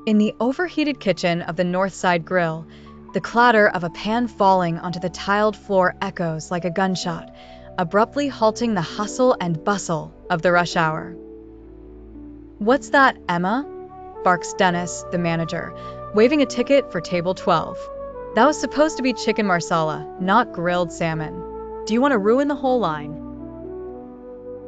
In the overheated kitchen of the North Side Grill, the clatter of a pan falling onto the tiled floor echoes like a gunshot, abruptly halting the hustle and bustle of the rush hour. "What's that, Emma?" barks Dennis, the manager, waving a ticket for table 12. "That was supposed to be chicken marsala, not grilled salmon. Do you want to ruin the whole line?"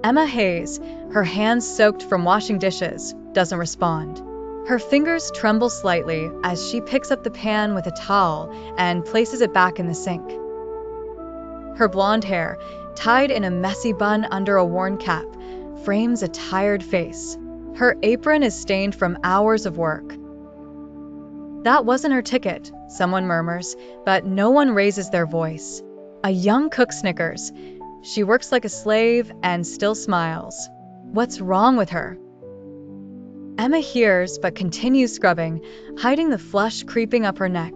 Emma Hayes, her hands soaked from washing dishes, doesn't respond. Her fingers tremble slightly as she picks up the pan with a towel and places it back in the sink. Her blonde hair, tied in a messy bun under a worn cap, frames a tired face. Her apron is stained from hours of work. "That wasn't her ticket," someone murmurs, but no one raises their voice. A young cook snickers. She works like a slave and still smiles. What's wrong with her? Emma hears but continues scrubbing, hiding the flush creeping up her neck.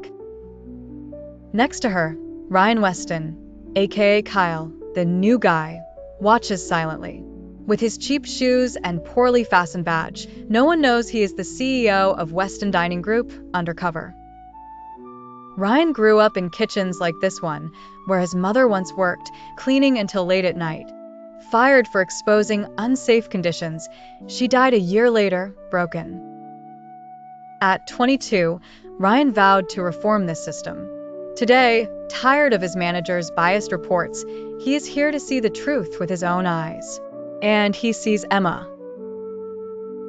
Next to her, Ryan Weston, aka Kyle, the new guy, watches silently. With his cheap shoes and poorly fastened badge, no one knows he is the CEO of Weston Dining Group, Undercover. Ryan grew up in kitchens like this one, where his mother once worked, cleaning until late at night. Fired for exposing unsafe conditions, she died a year later, broken. At 22, Ryan vowed to reform this system. Today, tired of his manager's biased reports, he is here to see the truth with his own eyes. And he sees Emma.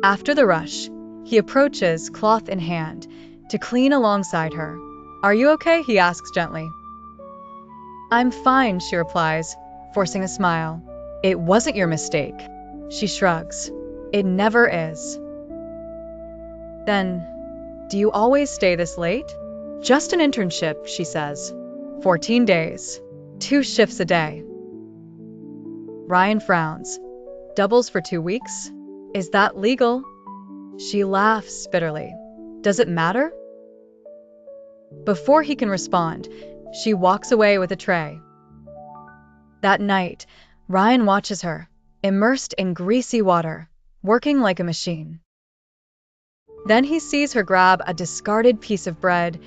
After the rush, he approaches, cloth in hand, to clean alongside her. "Are you okay?" he asks gently. "I'm fine," she replies, forcing a smile. "It wasn't your mistake." She shrugs. "It never is." "Then, do you always stay this late?" "Just an internship," she says. 14 days. 2 shifts a day. Ryan frowns. "Doubles for 2 weeks? Is that legal?" She laughs bitterly. "Does it matter?" Before he can respond, she walks away with a tray. That night, Ryan watches her, immersed in greasy water, working like a machine. Then he sees her grab a discarded piece of bread,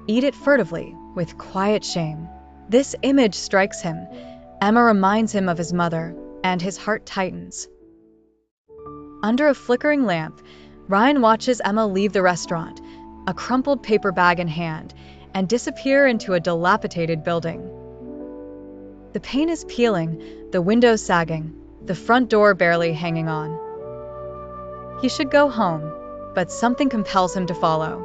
eat it furtively, with quiet shame. This image strikes him. Emma reminds him of his mother, and his heart tightens. Under a flickering lamp, Ryan watches Emma leave the restaurant, a crumpled paper bag in hand, and disappear into a dilapidated building. The paint is peeling, the windows sagging, the front door barely hanging on. He should go home, but something compels him to follow.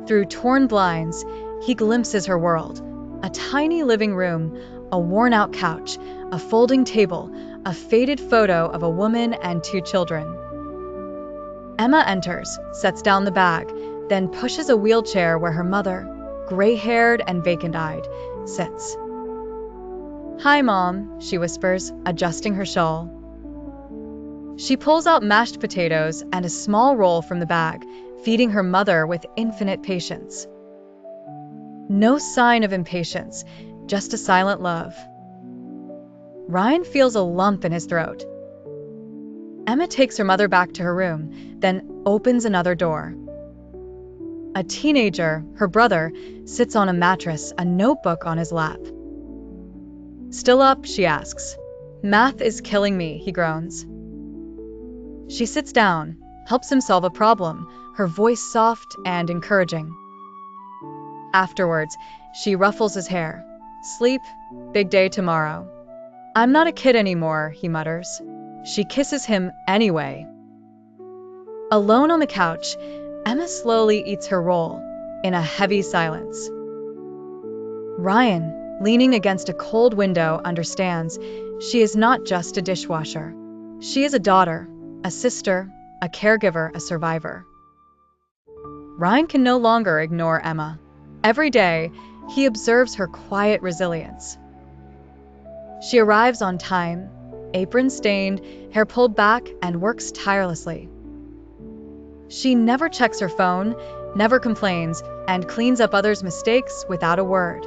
Through torn blinds, he glimpses her world. A tiny living room, a worn-out couch, a folding table, a faded photo of a woman and 2 children. Emma enters, sets down the bag, then pushes a wheelchair where her mother, gray-haired and vacant-eyed, sits. "Hi, Mom," she whispers, adjusting her shawl. She pulls out mashed potatoes and a small roll from the bag, feeding her mother with infinite patience. No sign of impatience, just a silent love. Ryan feels a lump in his throat. Emma takes her mother back to her room, then opens another door. A teenager, her brother, sits on a mattress, a notebook on his lap. "Still up?" she asks. "Math is killing me," he groans. She sits down, helps him solve a problem, her voice soft and encouraging. Afterwards, she ruffles his hair. "Sleep, big day tomorrow." "I'm not a kid anymore," he mutters. She kisses him anyway. Alone on the couch, Emma slowly eats her roll, in a heavy silence. Ryan, leaning against a cold window, understands she is not just a dishwasher. She is a daughter, a sister, a caregiver, a survivor. Ryan can no longer ignore Emma. Every day, he observes her quiet resilience. She arrives on time, apron stained, hair pulled back, and works tirelessly. She never checks her phone, never complains, and cleans up others' mistakes without a word.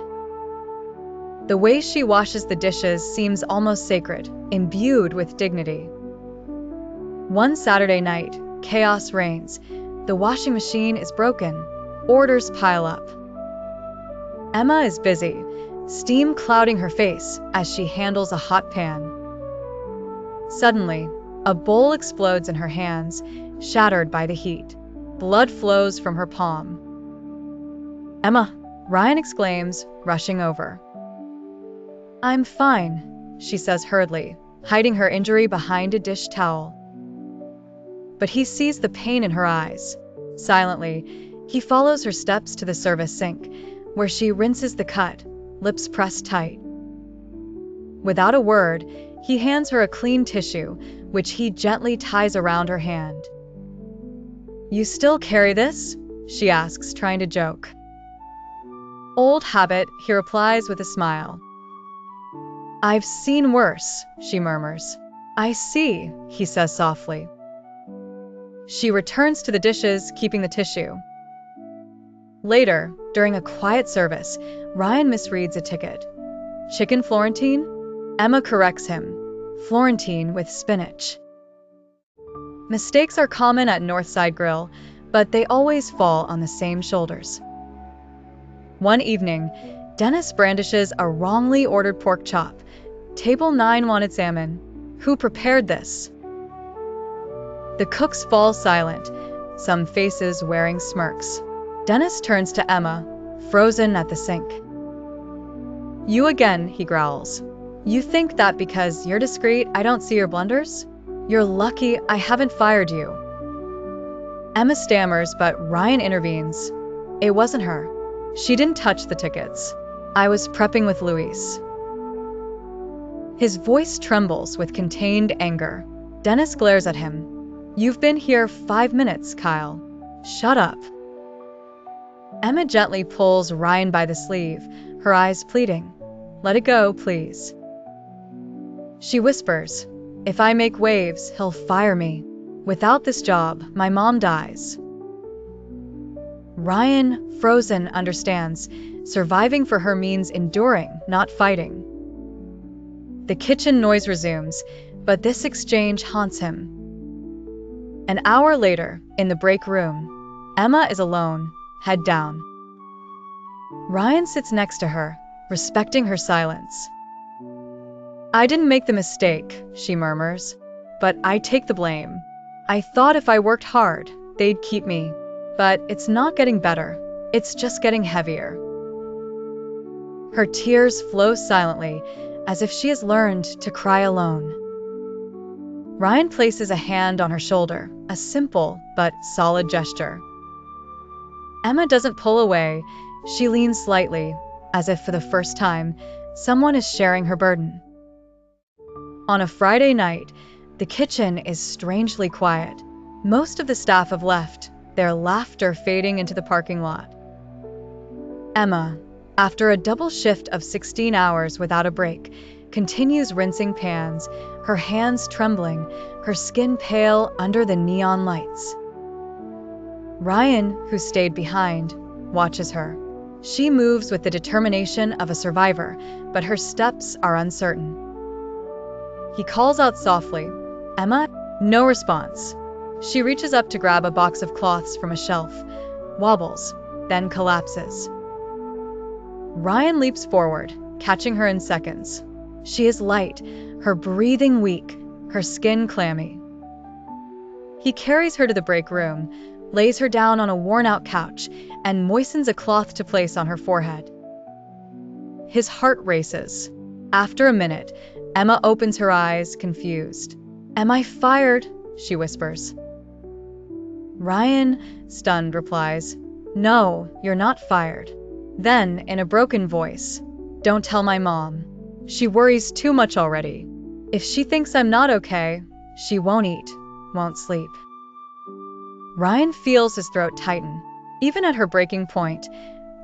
The way she washes the dishes seems almost sacred, imbued with dignity. One Saturday night, chaos reigns. The washing machine is broken. Orders pile up. Emma is busy, steam clouding her face as she handles a hot pan. Suddenly, a bowl explodes in her hands, shattered by the heat. Blood flows from her palm. "Emma!" Ryan exclaims, rushing over. "I'm fine," she says hurriedly, hiding her injury behind a dish towel. But he sees the pain in her eyes. Silently, he follows her steps to the service sink, where she rinses the cut, lips pressed tight. Without a word, he hands her a clean tissue, which he gently ties around her hand. "You still carry this?" she asks, trying to joke. "Old habit," he replies with a smile. "I've seen worse," she murmurs. "I see," he says softly. She returns to the dishes, keeping the tissue. Later, during a quiet service, Ryan misreads a ticket. "Chicken Florentine?" Emma corrects him. "Florentine with spinach." Mistakes are common at Northside Grill, but they always fall on the same shoulders. One evening, Dennis brandishes a wrongly ordered pork chop. Table 9 wanted salmon. Who prepared this? The cooks fall silent, some faces wearing smirks. Dennis turns to Emma, frozen at the sink. "You again," he growls. "You think that because you're discreet, I don't see your blunders? You're lucky I haven't fired you." Emma stammers, but Ryan intervenes. "It wasn't her. She didn't touch the tickets. I was prepping with Luis." His voice trembles with contained anger. Dennis glares at him. "You've been here 5 minutes, Kyle. Shut up." Emma gently pulls Ryan by the sleeve, her eyes pleading. "Let it go, please." She whispers, "If I make waves, he'll fire me. Without this job, my mom dies." Ryan, frozen, understands. Surviving for her means enduring, not fighting. The kitchen noise resumes, but this exchange haunts him. An hour later, in the break room, Emma is alone, head down. Ryan sits next to her, respecting her silence. "I didn't make the mistake," she murmurs, "but I take the blame. I thought if I worked hard, they'd keep me. But it's not getting better, it's just getting heavier." Her tears flow silently, as if she has learned to cry alone. Ryan places a hand on her shoulder, a simple but solid gesture. Emma doesn't pull away, she leans slightly, as if for the first time, someone is sharing her burden. On a Friday night, the kitchen is strangely quiet. Most of the staff have left, their laughter fading into the parking lot. Emma, after a double shift of 16 hours without a break, continues rinsing pans, her hands trembling, her skin pale under the neon lights. Ryan, who stayed behind, watches her. She moves with the determination of a survivor, but her steps are uncertain. He calls out softly, "Emma?" No response. She reaches up to grab a box of cloths from a shelf, wobbles, then collapses. Ryan leaps forward, catching her in seconds. She is light, her breathing weak, her skin clammy. He carries her to the break room, lays her down on a worn-out couch, and moistens a cloth to place on her forehead. His heart races. After a minute, Emma opens her eyes, confused. "Am I fired?" she whispers. Ryan, stunned, replies, "No, you're not fired." Then, in a broken voice, "Don't tell my mom. She worries too much already. If she thinks I'm not okay, she won't eat, won't sleep." Ryan feels his throat tighten. Even at her breaking point,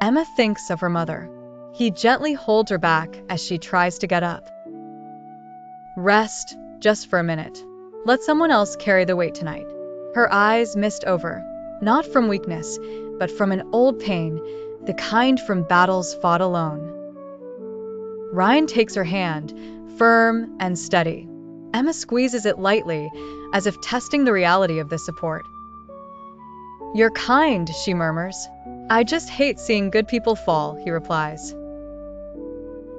Emma thinks of her mother. He gently holds her back as she tries to get up. "Rest, just for a minute. Let someone else carry the weight tonight." Her eyes mist over, not from weakness, but from an old pain, the kind from battles fought alone. Ryan takes her hand, firm and steady. Emma squeezes it lightly, as if testing the reality of this support. "You're kind," she murmurs. "I just hate seeing good people fall," he replies.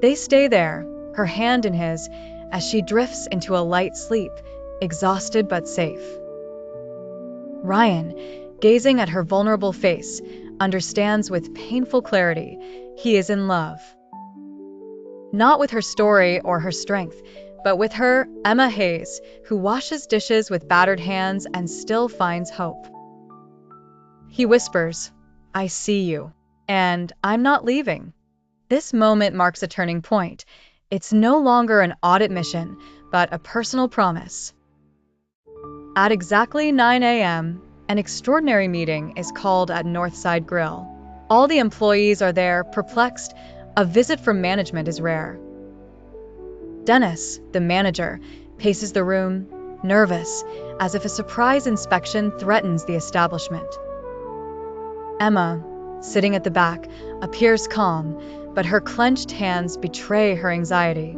They stay there, her hand in his, as she drifts into a light sleep, exhausted but safe. Ryan, gazing at her vulnerable face, understands with painful clarity he is in love. Not with her story or her strength, but with her, Emma Hayes, who washes dishes with battered hands and still finds hope. He whispers, "I see you, and I'm not leaving." This moment marks a turning point. It's no longer an audit mission, but a personal promise. At exactly 9 a.m., an extraordinary meeting is called at Northside Grill. All the employees are there, perplexed. A visit from management is rare. Dennis, the manager, paces the room, nervous, as if a surprise inspection threatens the establishment. Emma, sitting at the back, appears calm, but her clenched hands betray her anxiety.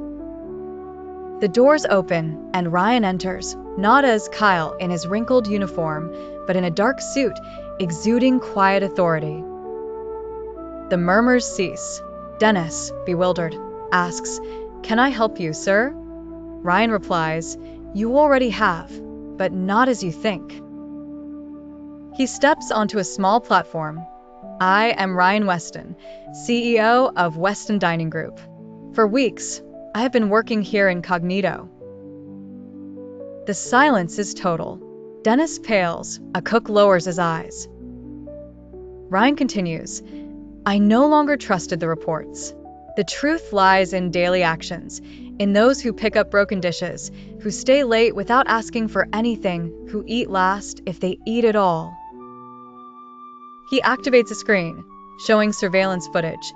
The doors open, and Ryan enters, not as Kyle in his wrinkled uniform, but in a dark suit, exuding quiet authority. The murmurs cease. Dennis, bewildered, asks, "Can I help you, sir?" Ryan replies, "You already have, but not as you think." He steps onto a small platform. "I am Ryan Weston, CEO of Weston Dining Group. For weeks, I have been working here incognito." The silence is total. Dennis pales, a cook lowers his eyes. Ryan continues, "I no longer trusted the reports. The truth lies in daily actions, in those who pick up broken dishes, who stay late without asking for anything, who eat last if they eat at all." He activates a screen, showing surveillance footage.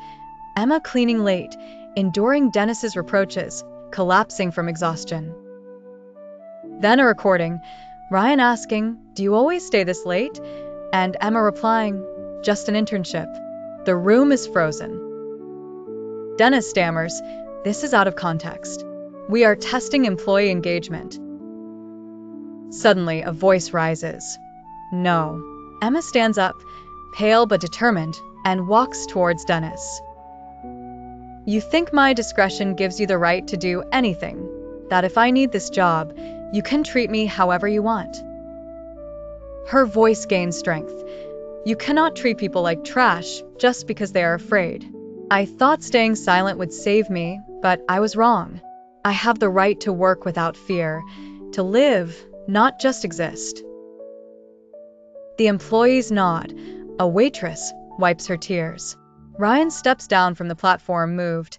Emma cleaning late, enduring Dennis's reproaches, collapsing from exhaustion. Then a recording, Ryan asking, "Do you always stay this late?" And Emma replying, "Just an internship." The room is frozen. Dennis stammers, "This is out of context. We are testing employee engagement." Suddenly, a voice rises. "No." Emma stands up, pale but determined, and walks towards Dennis. "You think my discretion gives you the right to do anything, that if I need this job, you can treat me however you want." Her voice gains strength. "You cannot treat people like trash just because they are afraid. I thought staying silent would save me, but I was wrong. I have the right to work without fear, to live, not just exist." The employees nod. A waitress wipes her tears. Ryan steps down from the platform, moved.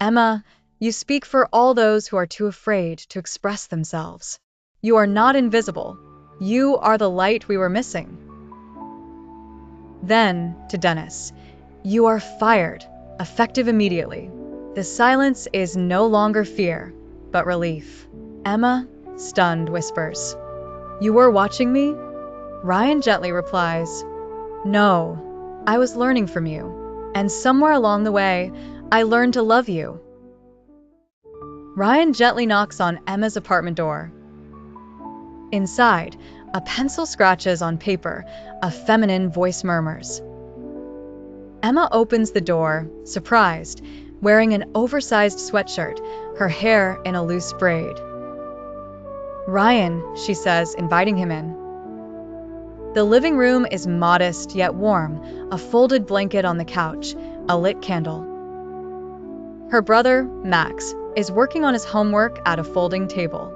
"Emma, you speak for all those who are too afraid to express themselves. You are not invisible. You are the light we were missing." Then, to Dennis, "You are fired, effective immediately." The silence is no longer fear, but relief. Emma, stunned, whispers, "You were watching me?" Ryan gently replies, "No, I was learning from you. And somewhere along the way, I learned to love you." Ryan gently knocks on Emma's apartment door. Inside, a pencil scratches on paper, a feminine voice murmurs. Emma opens the door, surprised, wearing an oversized sweatshirt, her hair in a loose braid. "Ryan," she says, inviting him in. The living room is modest yet warm, a folded blanket on the couch, a lit candle. Her brother, Max, is working on his homework at a folding table.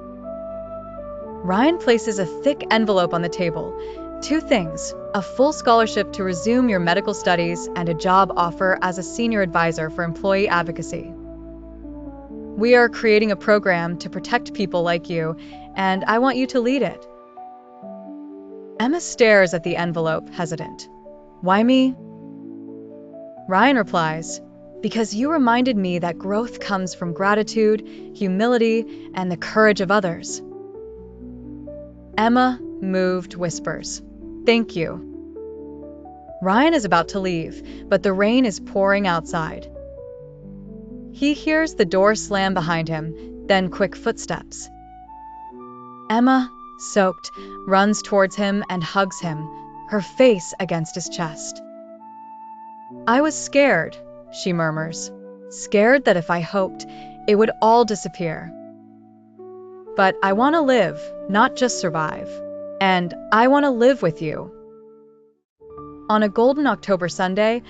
Ryan places a thick envelope on the table. Two things: a full scholarship to resume your medical studies and a job offer as a senior advisor for employee advocacy. "We are creating a program to protect people like you, and I want you to lead it." Emma stares at the envelope, hesitant. "Why me?" Ryan replies, "Because you reminded me that growth comes from gratitude, humility, and the courage of others." Emma, moved, whispers, "Thank you." Ryan is about to leave, but the rain is pouring outside. He hears the door slam behind him, then quick footsteps. Emma, soaked, runs towards him and hugs him, her face against his chest. "I was scared," she murmurs, "scared that if I hoped, it would all disappear. But I want to live, not just survive. And I want to live with you." On a golden October Sunday,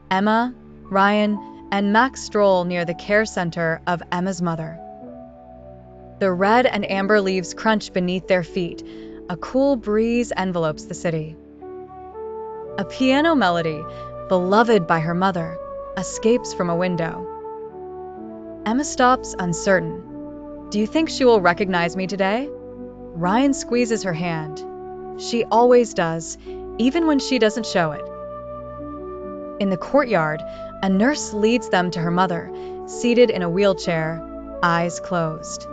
Emma, Ryan, and Max stroll near the care center of Emma's mother. The red and amber leaves crunch beneath their feet. A cool breeze envelopes the city. A piano melody, beloved by her mother, escapes from a window. Emma stops, uncertain. "Do you think she will recognize me today?" Ryan squeezes her hand. "She always does, even when she doesn't show it." In the courtyard, a nurse leads them to her mother, seated in a wheelchair, eyes closed.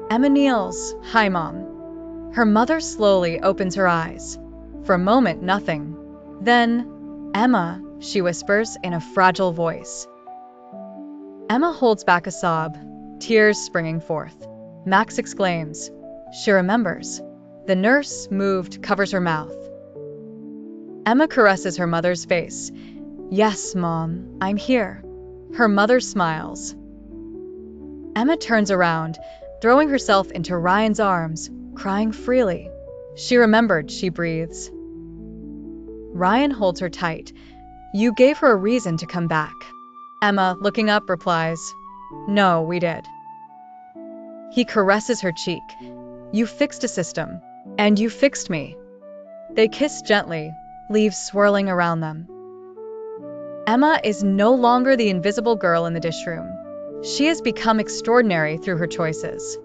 Emma kneels. "Hi, Mom." Her mother slowly opens her eyes. For a moment, nothing. Then, "Emma," she whispers in a fragile voice. Emma holds back a sob, tears springing forth. Max exclaims. She remembers. The nurse, moved, covers her mouth. Emma caresses her mother's face. "Yes, Mom, I'm here." Her mother smiles. Emma turns around, throwing herself into Ryan's arms, crying freely. She remembered, she breathes. Ryan holds her tight. "You gave her a reason to come back." Emma, looking up, replies, "No, we did." He caresses her cheek. "You fixed a system, and you fixed me." They kiss gently, leaves swirling around them. Emma is no longer the invisible girl in the dish room. She has become extraordinary through her choices.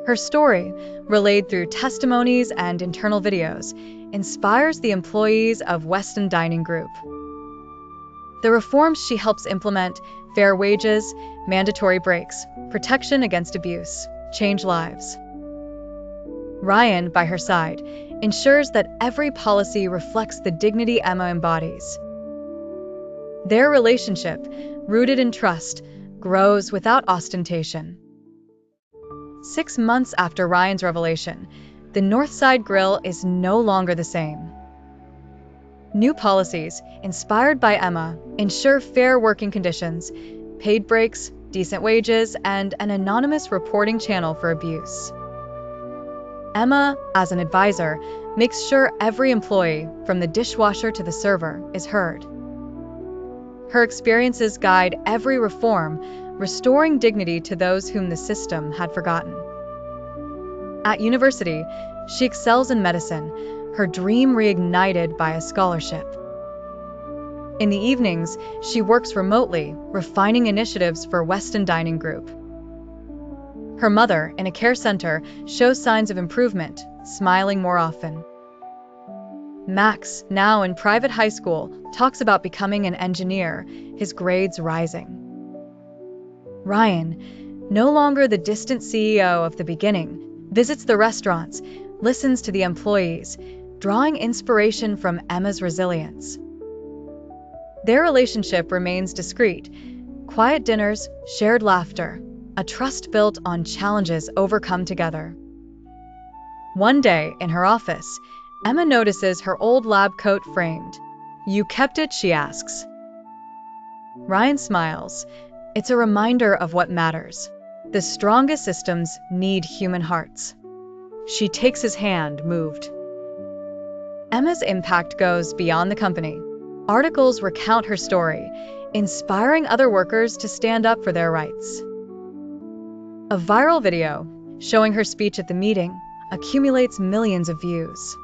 Her story, relayed through testimonies and internal videos, inspires the employees of Weston Dining Group. The reforms she helps implement, fair wages, mandatory breaks, protection against abuse, change lives. Ryan, by her side, ensures that every policy reflects the dignity Emma embodies. Their relationship, rooted in trust, grows without ostentation. 6 months after Ryan's revelation, the Northside Grill is no longer the same. New policies, inspired by Emma, ensure fair working conditions, paid breaks, decent wages, and an anonymous reporting channel for abuse. Emma, as an advisor, makes sure every employee, from the dishwasher to the server, is heard. Her experiences guide every reform, restoring dignity to those whom the system had forgotten. At university, she excels in medicine, her dream reignited by a scholarship. In the evenings, she works remotely, refining initiatives for Weston Dining Group. Her mother, in a care center, shows signs of improvement, smiling more often. Max, now in private high school, talks about becoming an engineer, his grades rising. Ryan, no longer the distant CEO of the beginning, visits the restaurants, listens to the employees, drawing inspiration from Emma's resilience. Their relationship remains discreet. Quiet dinners, shared laughter, a trust built on challenges overcome together. One day, in her office, Emma notices her old lab coat framed. "You kept it?" she asks. Ryan smiles. It's a reminder of what matters. The strongest systems need human hearts. She takes his hand, moved. Emma's impact goes beyond the company. Articles recount her story, inspiring other workers to stand up for their rights. A viral video, showing her speech at the meeting, accumulates millions of views.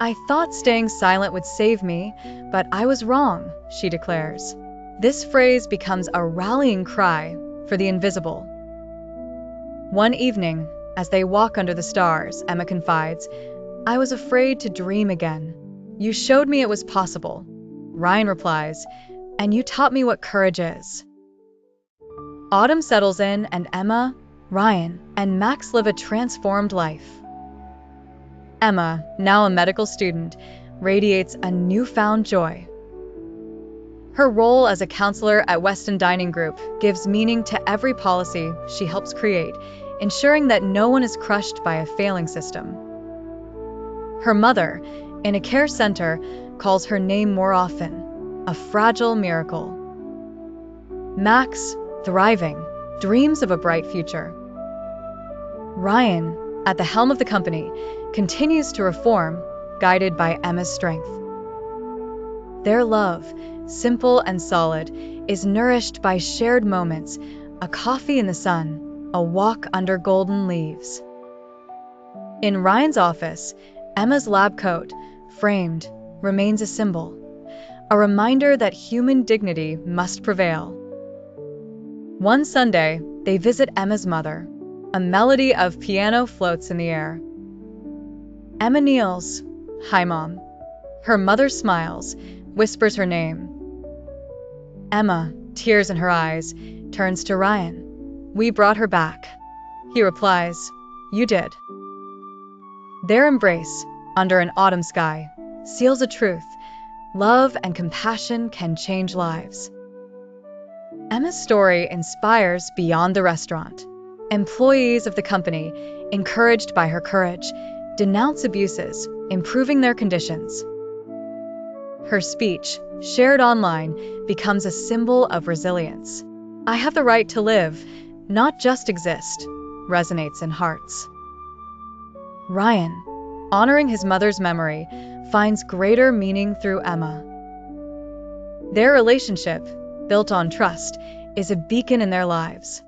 "I thought staying silent would save me, but I was wrong," she declares. This phrase becomes a rallying cry for the invisible. One evening, as they walk under the stars, Emma confides, "I was afraid to dream again. You showed me it was possible." Ryan replies, "And you taught me what courage is." Autumn settles in, and Emma, Ryan, and Max live a transformed life. Emma, now a medical student, radiates a newfound joy. Her role as a counselor at Weston Dining Group gives meaning to every policy she helps create, ensuring that no one is crushed by a failing system. Her mother, in a care center, calls her name more often, a fragile miracle. Max, thriving, dreams of a bright future. Ryan, at the helm of the company, continues to reform, guided by Emma's strength. Their love, simple and solid, is nourished by shared moments, a coffee in the sun, a walk under golden leaves. In Ryan's office, Emma's lab coat, framed, remains a symbol, a reminder that human dignity must prevail. One Sunday, they visit Emma's mother. A melody of piano floats in the air. Emma kneels. "Hi, Mom." Her mother smiles, whispers her name. Emma, tears in her eyes, turns to Ryan. "We brought her back." He replies, "You did." Their embrace, under an autumn sky, seals a truth. Love and compassion can change lives. Emma's story inspires beyond the restaurant. Employees of the company, encouraged by her courage, denounce abuses, improving their conditions. Her speech, shared online, becomes a symbol of resilience. "I have the right to live, not just exist," resonates in hearts. Ryan, honoring his mother's memory, finds greater meaning through Emma. Their relationship, built on trust, is a beacon in their lives.